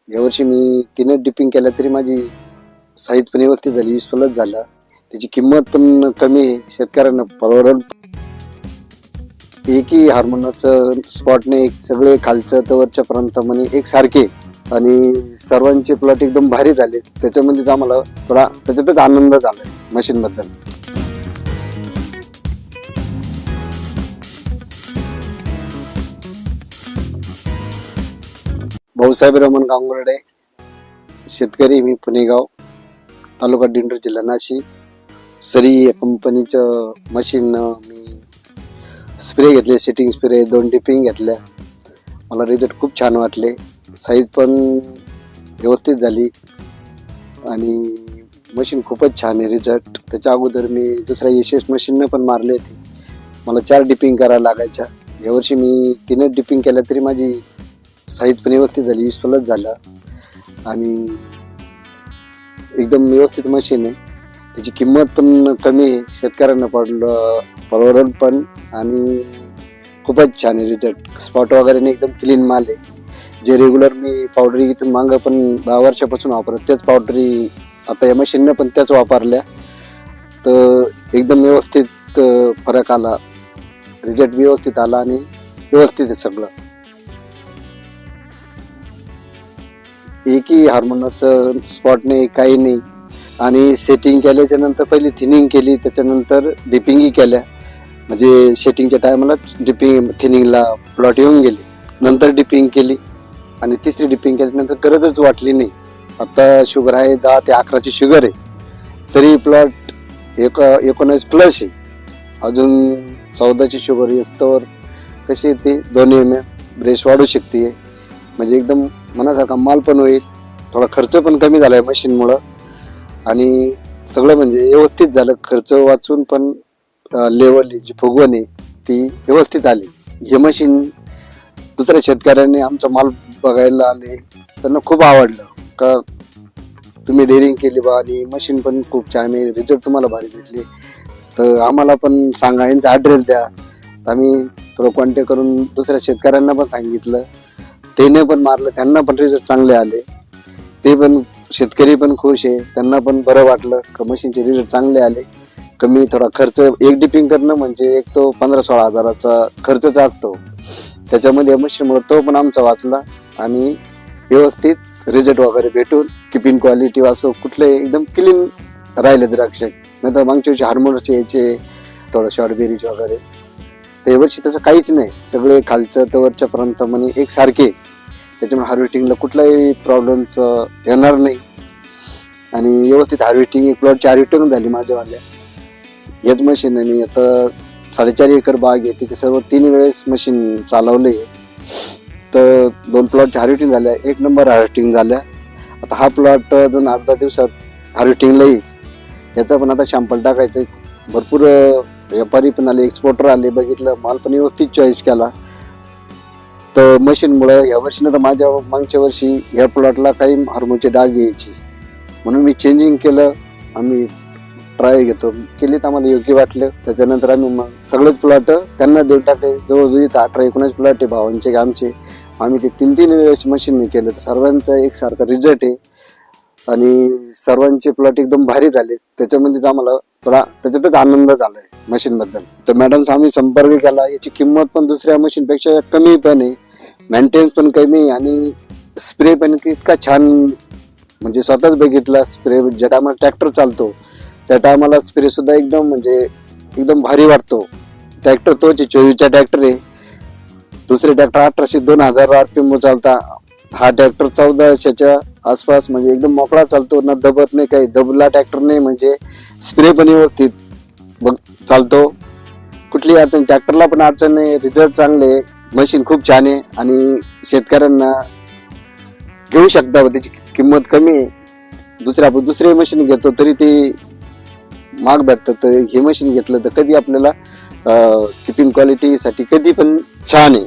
यावर्षी मी 3च डिपिंग केल्या तरी माझी साईज पण व्यवस्थित झाली, यूजफुलच झाला. त्याची किंमत पण कमी आहे, शेतकऱ्यांना परवडल. एकही हार्मोनाचं स्पॉट नाही, सगळे खालचं तर वरच्या पर्यंत म्हणे एक सारखे आणि सर्वांचे प्लॉट एकदम भारी झाले. त्याच्यामध्येच आम्हाला थोडा त्याच्यातच आनंद झालाय मशीन बद्दल. भाऊसाहेब रमण गांगुर्डे, शेतकरी, मी पुणेगाव, तालुका दिंडोरी, जिल्हा नाशिक. सरी या कंपनीचं मशीन मी स्प्रे घेतले, सेटिंग स्प्रे 2 डिपिंग घेतल्या. मला रिझल्ट खूप छान वाटले. साईज पण व्यवस्थित झाली आणि मशीन खूपच छान आहे. रिझल्ट त्याच्या अगोदर मी दुसऱ्या एस मशीननं पण मारले होते. मला 4 डिपिंग करायला लागायच्या. यावर्षी मी 3च डिपिंग केल्या तरी माझी साईज पण व्यवस्थित झाली, यूजफुलच झाला आणि एकदम व्यवस्थित मशीन आहे. त्याची किंमत पण कमी आहे, शेतकऱ्यांना परवडल पण आणि खूपच छान आहे. रिझल्ट स्पॉट वगैरे नाही, एकदम क्लीन माल आहे. जे रेग्युलर मी पावडरी इथून मागं पण 10 वर्षापासून वापरत, त्याच पावडरी आता या मशीननं पण त्याच वापरल्या, तर एकदम व्यवस्थित फरक आला. रिझल्ट व्यवस्थित आला आणि व्यवस्थित आहे सगळं. एकही हार्मोनाचं स्पॉट नाही, काही नाही. आणि सेटिंग केल्याच्या नंतर पहिली थिनिंग केली, त्याच्यानंतर डिपिंगही केल्या. म्हणजे सेटिंगच्या टायमाला डिपिंग थिनिंगला प्लॉट येऊन गेले, नंतर डिपिंग केली आणि तिसरी डिपिंग केल्यानंतर गरजच वाटली नाही. आता शुगर आहे 10 ते 11ची शुगर आहे, तरी प्लॉट 19 प्लस आहे. अजून 14ची शुगर येतोवर कशी येते 2 mm ब्रेस वाढू शकते. म्हणजे एकदम मनासारखा माल पण होईल, थोडा खर्च पण कमी झालाय मशीनमुळं आणि सगळं म्हणजे व्यवस्थित झालं. खर्च वाचून पण लेवल जी फुगवण आहे ती व्यवस्थित आली. हे मशीन दुसऱ्या शेतकऱ्यांनी आमचा माल बघायला आले, त्यांना खूप आवडलं का तुम्ही डेअरिंग केली बा आणि मशीन पण खूप छान आहे, रिझल्ट तुम्हाला भारी भेटले, तर आम्हाला पण सांगा, यांचा ॲड्रेस द्या. आम्ही थोडं कॉन्टॅक्ट करून दुसऱ्या शेतकऱ्यांना पण सांगितलं, त्याने पण मारलं, त्यांना पण रिझल्ट चांगले आले. ते पण शेतकरी पण खुश आहे, त्यांना पण बरं वाटलं का मशीनचे रिझल्ट चांगले आले. कमी थोडा खर्च, एक डिपिंग करणं म्हणजे एक तो 15-16 हजाराचा खर्च असतो, त्याच्यामध्ये मशीनमुळे तो पण आमचा वाचला आणि व्यवस्थित रिझल्ट वगैरे भेटून किपिंग क्वालिटी असो कुठले एकदम क्लीन राहिले द्राक्ष. नाही तर मागच्या वर्षी हार्मोनचे यायचे थोडं शॉर्टबेरीज वगैरे, ते वर्षी तसं काहीच नाही, सगळे खालचं तर वरच्या पर्यंत म्हणे एक सारखे. त्याच्यामुळे हार्वेस्टिंगला कुठलाही प्रॉब्लेम्स येणार नाही आणि व्यवस्थित हार्वेस्टिंग, एक प्लॉटची हार्वेस्टिंग झाली माझ्यावाल्या. याच मशीन मी आता 4.5 एकर बाग आहे, तिथे सर्व 3 वेळेस मशीन चालवले, तर 2 प्लॉटच्या हार्वेस्टिंग झाल्या, 1 नंबर हार्वेस्टिंग झाल्या. आता हा प्लॉट 2-8 दिवसात हार्वेस्टिंगला येईल. याचा पण आता शॅम्पल टाकायचं. भरपूर व्यापारी पण आले, एक्सपोर्टर आले, बघितलं माल पण व्यवस्थित चॉईस केला. तर मशीनमुळं या वर्षी ना तर माझ्या मागच्या वर्षी या प्लॉटला काही हार्मोनचे डाग यायचे, म्हणून मी चेंजिंग केलं. आम्ही ट्राय घेतो केली तर आम्हाला योग्य वाटलं. त्याच्यानंतर आम्ही मग सगळेच प्लॉट त्यांना देऊन टाकले. जवळजवळ 18-19 प्लॉट आहे भावांचे आमचे. आम्ही ते 3-3 वेळेस मशीनने केलं, तर सर्वांचा एकसारखा रिझल्ट आहे आणि सर्वांचे प्लॉट एकदम भारी झाले. त्याच्यामध्येच आम्हाला थोडा त्याच्यातच आनंद झालाय मशीन बद्दल. तर मॅडमचा आम्ही संपर्क केला. याची किंमत पण दुसऱ्या मशीनपेक्षा कमी पण आहे, मेंटेनन्स पण कमी आहे आणि स्प्रे पण इतका छान. म्हणजे स्वतःच बघितला स्प्रे, ज्या टायमाला ट्रॅक्टर चालतो त्या टायमाला स्प्रे सुद्धा एकदम म्हणजे एकदम भारी वाटतो. ट्रॅक्टर तोच 24चा ट्रॅक्टर आहे, दुसरे ट्रॅक्टर 1800-2000 RPM चालता, हा ट्रॅक्टर 1400च्या आसपास, म्हणजे एकदम मोकळा चालतो, ना दबत नाही, काही दबला ट्रॅक्टर नाही. म्हणजे स्प्रे पण व्यवस्थित चालतो, कुठली अडचण, ट्रॅक्टरला पण अडचण नाही. रिझल्ट चांगले, मशीन खूप छान आहे आणि शेतकऱ्यांना घेऊ शकता. त्याची किंमत कमी आहे. आपण दुसरे मशीन घेतो तरी ते महाग भेटतं, तर हे मशीन घेतलं तर कधी आपल्याला किपिंग क्वालिटीसाठी कधी पण छान आहे.